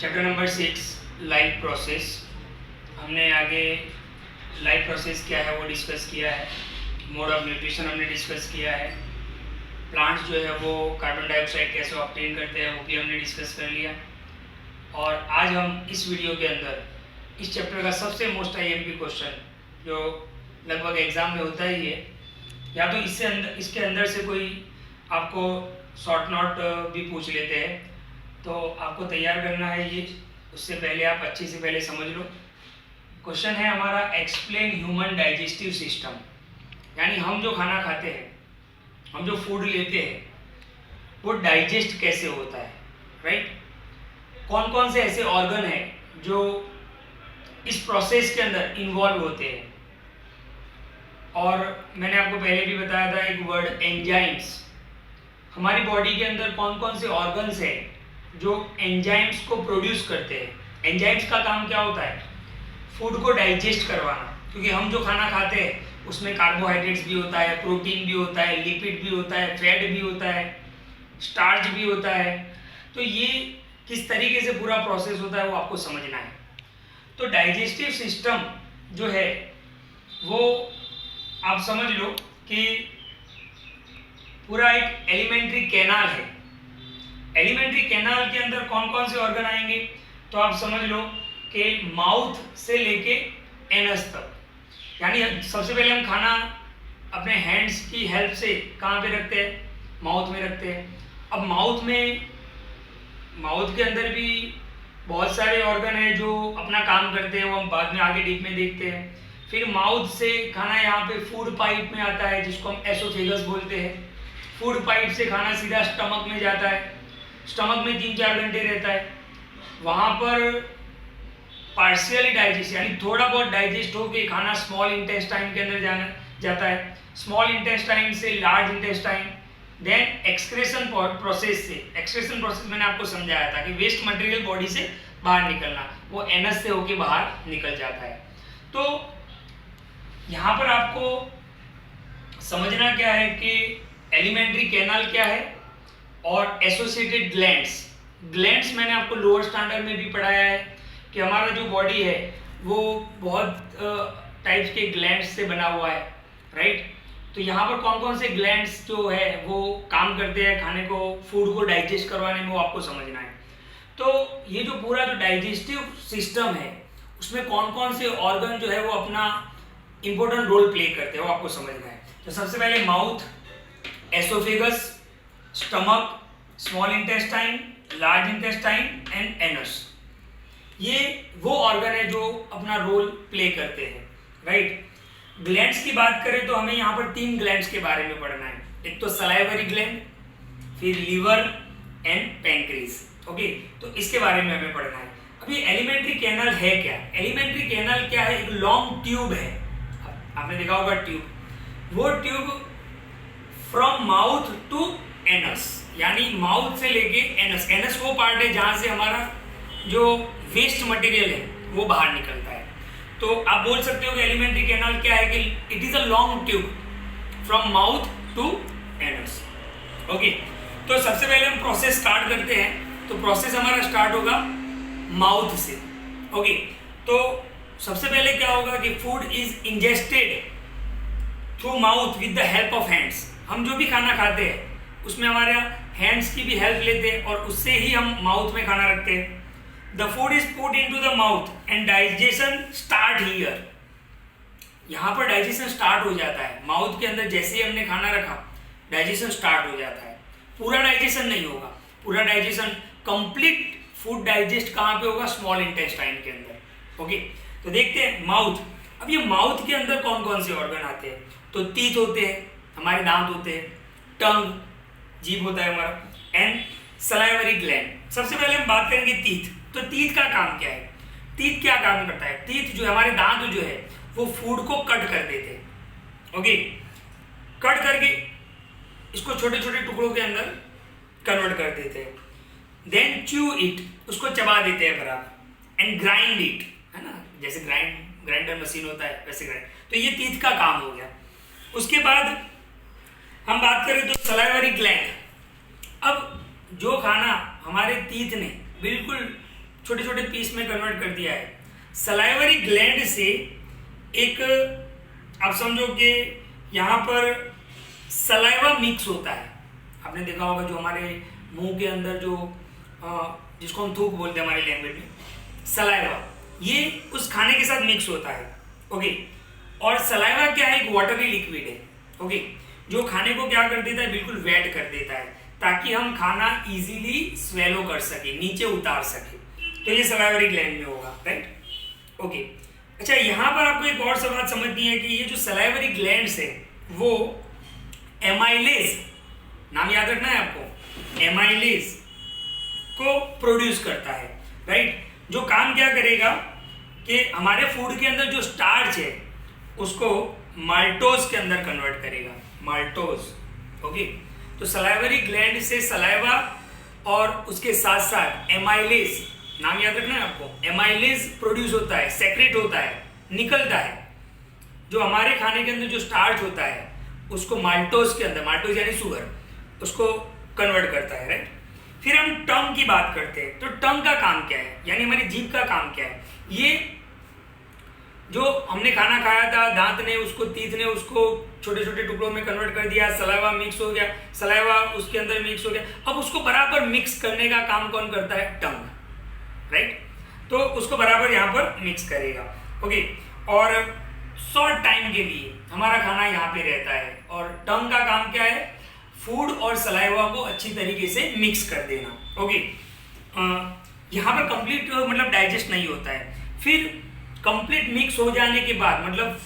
Chapter number 6 life process. हमने आगे life process क्या है वो डिस्कस किया है। मोड ऑफ न्यूट्रिशन हमने डिस्कस किया है। प्लांट्स जो है वो कार्बन डाइऑक्साइड कैसे ऑब्टेन करते हैं वो भी हमने डिस्कस कर लिया। और आज हम इस वीडियो के अंदर इस चैप्टर का सबसे मोस्ट IMP क्वेश्चन जो लगभग एग्ज़ाम में होता ही है, या तो इसके अंदर से कोई आपको शॉर्ट नोट भी पूछ लेते हैं, तो आपको तैयार करना है ये। उससे पहले आप अच्छे से पहले समझ लो। क्वेश्चन है हमारा, एक्सप्लेन ह्यूमन डाइजेस्टिव सिस्टम, यानी हम जो खाना खाते हैं, हम जो फूड लेते हैं, वो डाइजेस्ट कैसे होता है, राइट। कौन कौन से ऐसे ऑर्गन हैं जो इस प्रोसेस के अंदर इन्वॉल्व होते हैं। और मैंने आपको पहले भी बताया था एक वर्ड, एंजाइम्स। हमारी बॉडी के अंदर कौन कौन से ऑर्गन्स हैं जो एंजाइम्स को प्रोड्यूस करते हैं। एंजाइम्स का काम क्या होता है? फूड को डाइजेस्ट करवाना, क्योंकि हम जो खाना खाते हैं उसमें कार्बोहाइड्रेट्स भी होता है, प्रोटीन भी होता है, लिपिड भी होता है, फैट भी होता है, स्टार्च भी होता है। तो ये किस तरीके से पूरा प्रोसेस होता है वो आपको समझना है। तो डाइजेस्टिव सिस्टम जो है वो आप समझ लो कि पूरा एक एलिमेंट्री कैनाल है। एलिमेंट्री कैनाल के अंदर कौन कौन से ऑर्गन आएंगे, तो आप समझ लो कि माउथ से लेके एनस तक, यानी सबसे पहले हम खाना अपने हैंड्स की हेल्प से कहाँ पे रखते हैं? माउथ में रखते हैं। अब माउथ के अंदर भी बहुत सारे ऑर्गन हैं जो अपना काम करते हैं, वो हम बाद में आगे डीप में देखते हैं। फिर माउथ से खाना यहाँ पे फूड पाइप में आता है, जिसको हम एसोफेगस बोलते हैं। फूड पाइप से खाना सीधा स्टमक में जाता है, स्टमक में 3-4 घंटे रहता है। वहाँ पर पार्शियली डाइजेस्ट, यानी थोड़ा बहुत डाइजेस्ट होकर खाना स्मॉल इंटेस्टाइन के अंदर जाता है। स्मॉल इंटेस्टाइन से large intestine, then excretion process से, एक्सक्रेशन प्रोसेस मैंने आपको समझाया था कि वेस्ट मटेरियल बॉडी से बाहर निकलना, वो एनस से होके बाहर निकल जाता है। तो यहाँ पर आपको समझना क्या है कि एलिमेंट्री कैनाल क्या है और एसोसिएटेड ग्लैंड्स मैंने आपको लोअर स्टैंडर्ड में भी पढ़ाया है कि हमारा जो बॉडी है वो बहुत टाइप्स के ग्लैंड्स से बना हुआ है, राइट। तो यहाँ पर कौन कौन से ग्लैंड्स जो है वो काम करते हैं खाने को, फूड को डाइजेस्ट करवाने में, वो आपको समझना है। तो ये जो पूरा जो डाइजेस्टिव सिस्टम है उसमें कौन कौन से ऑर्गन जो है वो अपना इंपॉर्टेंट रोल प्ले करते हैं वो आपको समझना है। तो सबसे पहले mouth, oesophagus, stomach, small intestine, large intestine and anus. ये वो ऑर्गन है जो अपना रोल प्ले करते हैं, राइट। ग्लैंड्स की बात करें तो हमें यहाँ पर 3 ग्लैंड्स के बारे में पढ़ना है। एक तो सलाइवरी ग्लैंड, फिर लीवर एंड पैंक्रीज। ओके, तो इसके बारे में हमें पढ़ना है। अभी एलिमेंट्री कैनाल है क्या? एलिमेंट्री कैनाल क्या है? एक लॉन्ग ट्यूब है, आपने देखा होगा ट्यूब। वो tube from mouth to anus, यानी माउथ से लेके एनस। एनस वो पार्ट है जहां से हमारा जो वेस्ट मटेरियल है वो बाहर निकलता है। तो आप बोल सकते हो कि एलिमेंट्री कैनाल क्या है कि it is a long tube from mouth to anus. Okay, तो सबसे पहले हम प्रोसेस स्टार्ट करते हैं। तो प्रोसेस हमारा स्टार्ट होगा माउथ से। ओके, तो सबसे पहले क्या होगा कि food is ingested through mouth with the help of hands. हम जो भी खाना खाते हैं उसमें हमारे हैंड्स की भी हेल्प लेते हैं और उससे ही हम माउथ में खाना रखते हैं। The food is put into the mouth and digestion start here. यहाँ पर डाइजेशन स्टार्ट हो जाता है माउथ के अंदर। जैसे ही हमने खाना रखा डाइजेशन स्टार्ट हो जाता है। पूरा डाइजेशन नहीं होगा, पूरा डाइजेशन कंप्लीट फूड डाइजेस्ट कहाँ पे होगा? स्मॉल इंटेस्टाइन के अंदर। ओके, तो देखते हैं माउथ। अब ये माउथ के अंदर कौन कौन से ऑर्गन आते हैं? तो टीथ होते हैं, हमारे दांत होते हैं, टंग, जीभ होता है हमारा, एंड सलाइवरी ग्लैंड। सबसे पहले हम बात करेंगे टीथ। तो टीथ का काम क्या है? टीथ क्या काम करता है? टीथ जो हमारे दांत जो है वो फूड को कट कर देते हैं। ओके, कट करके इसको छोटे छोटे टुकड़ों के अंदर कन्वर्ट कर देते हैं। देन च्यू इट, उसको चबा देते हैं बराबर, एंड ग्राइंड इट, है ना, जैसे ग्राइंडर मशीन होता है वैसे ग्राइंड। तो ये टीथ का काम हो गया। उसके बाद हम बात करें तो सलाइवरी ग्लैंड। अब जो खाना हमारे टीथ ने बिल्कुल छोटे छोटे पीस में कन्वर्ट कर दिया है। सलाइवरी ग्लैंड से एक आप समझो कि यहाँ पर सलाइवा मिक्स होता है। आपने देखा होगा जो हमारे मुंह के अंदर जो जिसको हम थूक बोलते हैं हमारी लैंग्वेज में, सलाइवा, ये उस खाने के साथ मिक्स होता है। ओके, और सलाइवा क्या है, एक वाटरी लिक्विड है। ओके, जो खाने को क्या कर देता है, बिल्कुल वेट कर देता है ताकि हम खाना इजीली स्वेलो कर सके, नीचे उतार सके। तो ये सलाइवरी ग्लैंड में होगा, राइट। ओके, अच्छा यहाँ पर आपको एक और बात समझनी है कि ये जो सलाइवरी ग्लैंड्स है वो एमाइलेज, नाम याद रखना है आपको, एमाइलेज को प्रोड्यूस करता है, राइट। जो काम क्या करेगा कि हमारे फूड के अंदर जो स्टार्च है उसको माल्टोज के अंदर कन्वर्ट करेगा, माल्टोज। ओके, तो सलाइवरी ग्लैंड से सलाइवा और उसके साथ साथ एमाइलेज, नाम याद रखना है आपको, एमाइलेज प्रोड्यूस होता है, सेक्रेट होता है, निकलता है। जो हमारे खाने के अंदर जो स्टार्च होता है उसको माल्टोज के अंदर, माल्टोज यानी शुगर, उसको कन्वर्ट करता है, राइट। फिर हम टंग की बात करते हैं, तो टंग का काम क्या है, यानी हमारी जीभ का काम क्या है। ये जो हमने खाना खाया था, दांत ने उसको, तीत ने उसको छोटे छोटे टुकड़ों में कन्वर्ट कर दिया, सलाइवा मिक्स हो गया, सलाइवा उसके अंदर मिक्स हो गया, अब उसको बराबर मिक्स करने का काम कौन करता है, टंग, राइट। तो उसको बराबर यहाँ पर मिक्स करेगा। ओके, और शॉर्ट टाइम के लिए हमारा खाना यहाँ पे रहता है, और टंग का काम क्या है, फूड और सलाइवा को अच्छी तरीके से मिक्स कर देना। ओके, यहाँ पर कंप्लीट मतलब डाइजेस्ट नहीं होता है। फिर कंप्लीट मिक्स हो जाने के बाद, मतलब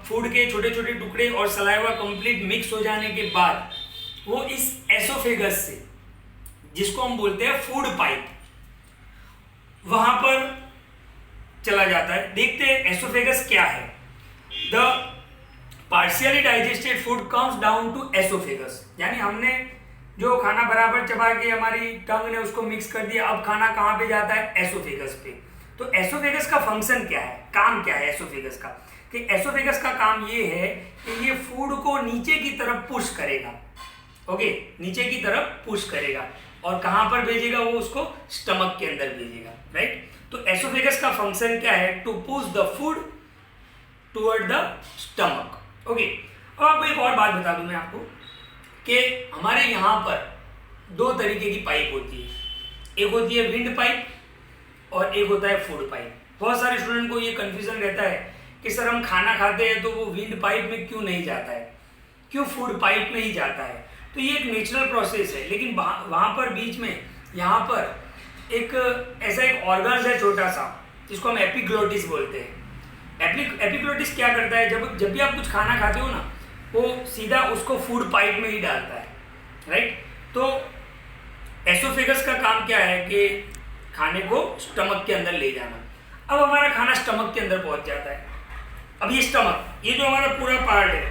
फूड के छोटे छोटे टुकड़े और सलाइवा कंप्लीट मिक्स हो जाने के बाद वो इस एसोफेगस से, जिसको हम बोलते हैं फूड पाइप, वहां पर चला जाता है। देखते हैं एसोफेगस क्या है। The partially digested food comes down to oesophagus, यानी हमने जो खाना बराबर चबा के हमारी टंग ने उसको मिक्स कर दिया, अब खाना कहाँ पे जाता है, एसोफेगस पे। तो एसोफेगस का फंक्शन क्या है, काम क्या है एसोफेगस का, कि एसोफेगस का काम ये है कि ये फूड को नीचे की तरफ पुश करेगा। ओके, नीचे की तरफ पुश करेगा, और कहां पर भेजेगा, वो उसको स्टमक के अंदर भेजेगा, राइट। तो एसोफेगस का फंक्शन क्या है, to push the food toward the stomach. Okay, अब आपको एक और बात बता दूं मैं आपको कि हमारे यहां पर दो तरीके की पाइप होती है, एक होती है विंड पाइप और एक होता है फूड पाइप। बहुत सारे स्टूडेंट को ये कंफ्यूजन रहता है कि सर हम खाना खाते हैं तो वो विंड पाइप में क्यों नहीं जाता है, क्यों फूड पाइप में ही जाता है। तो ये एक नेचुरल प्रोसेस है, लेकिन वहां पर बीच में यहाँ पर एक ऐसा एक ऑर्गन है छोटा सा, जिसको हम एपिग्लोटिस बोलते हैं। एपिग्लोटिस क्या करता है, जब भी आप कुछ खाना खाते हो ना, वो सीधा उसको फूड पाइप में ही डालता है, राइट। तो एसोफेगस का काम क्या है कि खाने को स्टमक के अंदर ले जाना। अब हमारा खाना स्टमक के अंदर पहुंच जाता है। अब ये स्टमक, ये जो हमारा पूरा पार्ट है,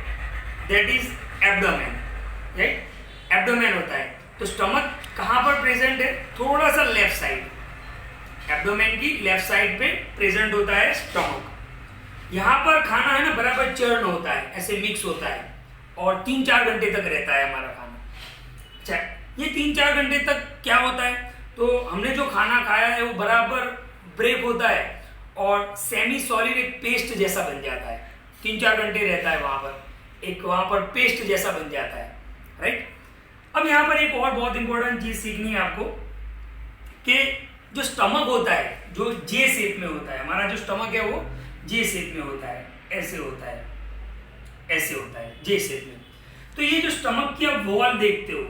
that is abdomen, right, abdomen होता है। तो स्टमक कहाँ पर प्रेजेंट है, थोड़ा सा लेफ्ट साइड, एब्डोमेन की लेफ्ट साइड पे प्रेजेंट होता है स्टमक। यहाँ पर खाना है ना बराबर चर्न होता है, ऐसे मिक्स होता है, और 3-4 घंटे तक रहता है हमारा खाना। अच्छा, ये 3-4 घंटे तक क्या होता है, तो हमने जो खाना खाया है वो बराबर ब्रेक होता है और सेमी सॉलिड एक पेस्ट जैसा बन जाता है। 3-4 घंटे रहता है वहां पर, एक वहां पर पेस्ट जैसा बन जाता है, राइट। अब यहाँ पर एक और बहुत इंपॉर्टेंट चीज सीखनी है आपको कि जो स्टमक होता है, जो जे शेप में होता है, हमारा जो स्टमक है वो जे शेप में होता है, ऐसे होता है, ऐसे होता है जे शेप में। तो ये जो स्टमक की आप वॉल देखते हो,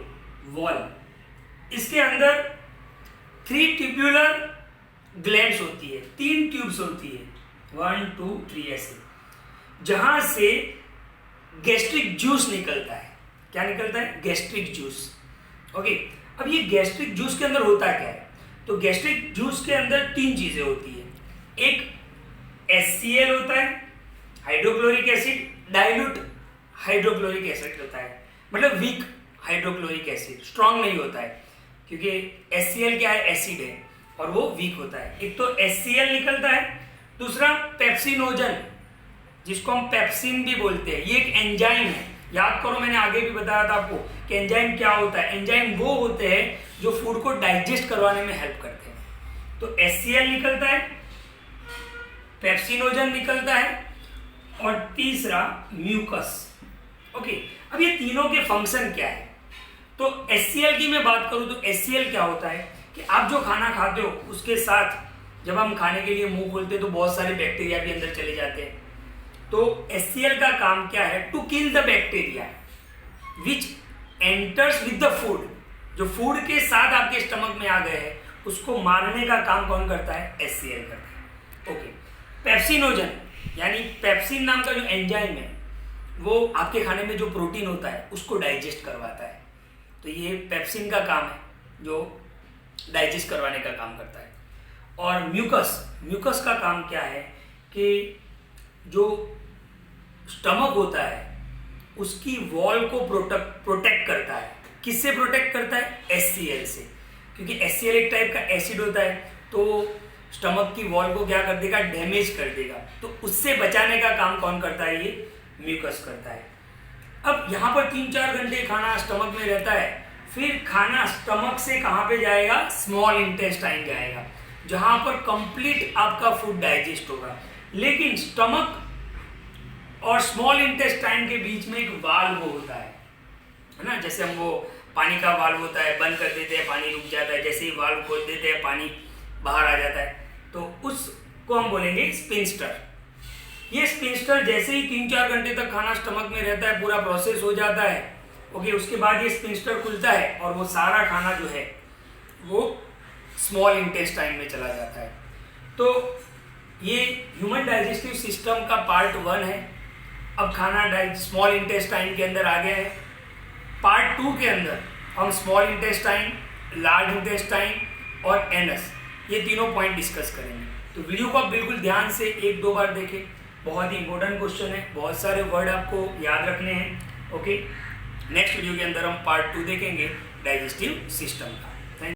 वॉल, इसके अंदर 3 ट्यूब्यूलर ग्लैंड्स होती है, 3 ट्यूब्स होती है, 1 2 3 ऐसे, जहां से गैस्ट्रिक जूस निकलता है। क्या निकलता है, गैस्ट्रिक जूस। ओके, अब ये गैस्ट्रिक जूस के अंदर होता क्या है, तो गैस्ट्रिक जूस के अंदर 3 चीजें होती है। एक HCl होता है, hydrochloric acid, dilute hydrochloric acid होता है, मतलब वीक हाइड्रोक्लोरिक एसिड, स्ट्रॉन्ग नहीं होता है, क्योंकि HCl क्या है, एसिड है और वो वीक होता है। एक तो HCl निकलता है, दूसरा पेप्सिनोजन, जिसको हम पेप्सिन भी बोलते हैं, ये एक एंजाइम है। याद करो, मैंने आगे भी बताया था आपको कि एंजाइम क्या होता है। एंजाइम वो होते हैं जो फूड को डाइजेस्ट करवाने में हेल्प करते हैं। तो HCl निकलता है, पेप्सिनोजन निकलता है और तीसरा म्यूकस। ओके, अब ये तीनों के फंक्शन क्या है? तो HCl की मैं बात करूं तो HCl क्या होता है कि आप जो खाना खाते हो उसके साथ जब हम खाने के लिए मुंह खोलते हैं तो बहुत सारे बैक्टीरिया भी अंदर चले जाते हैं। तो HCl का काम क्या है? To kill the bacteria which enters with the food. जो फूड के साथ आपके स्टमक में आ गए हैं उसको मारने का काम कौन करता है? HCl करता है। ओके, पेप्सिनोजन यानी पेप्सिन नाम का जो एंजाइम है वो आपके खाने में जो प्रोटीन होता है उसको डाइजेस्ट करवाता है। तो ये पेप्सिन का काम है जो डाइजेस्ट करवाने का काम करता है। और म्यूकस का काम क्या है कि जो स्टमक होता है उसकी वॉल को प्रोटेक्ट करता है। किससे प्रोटेक्ट करता है? HCl से, क्योंकि HCl एक टाइप का एसिड होता है तो स्टमक की वॉल को क्या कर देगा? डैमेज कर देगा। तो उससे बचाने का काम कौन करता है? ये म्यूकस करता है। अब यहाँ पर 3-4 घंटे खाना स्टमक में रहता है, फिर खाना स्टमक से कहाँ पे जाएगा? स्मॉल इंटेस्टाइन जाएगा, जहां पर कंप्लीट आपका फूड डाइजेस्ट होगा। लेकिन स्टमक और स्मॉल इंटेस्टाइन के बीच में एक वाल्व होता है ना, जैसे हम वो पानी का वाल्व होता है, बंद कर देते हैं पानी रुक जाता है, जैसे ही वाल्व खोल देते हैं पानी बाहर आ जाता है, तो उसको हम बोलेंगे स्पिंस्टर। ये स्पिंस्टर जैसे ही 3-4 घंटे तक खाना स्टमक में रहता है, पूरा प्रोसेस हो जाता है, ओके, उसके बाद ये स्पिंस्टर खुलता है और वो सारा खाना जो है वो स्मॉल इंटेस्टाइन में चला जाता है। तो ये ह्यूमन डाइजेस्टिव सिस्टम का पार्ट 1 है। अब खाना स्मॉल इंटेस्टाइन के अंदर आ गया है। पार्ट 2 के अंदर हम स्मॉल इंटेस्टाइन, लार्ज इंटेस्टाइन और एनस ये तीनों पॉइंट डिस्कस करेंगे। तो वीडियो को आप बिल्कुल ध्यान से 1-2 बार देखें, बहुत ही इंपॉर्टेंट क्वेश्चन है, बहुत सारे वर्ड आपको याद रखने हैं। ओके, नेक्स्ट वीडियो के अंदर हम पार्ट 2 देखेंगे डाइजेस्टिव सिस्टम का।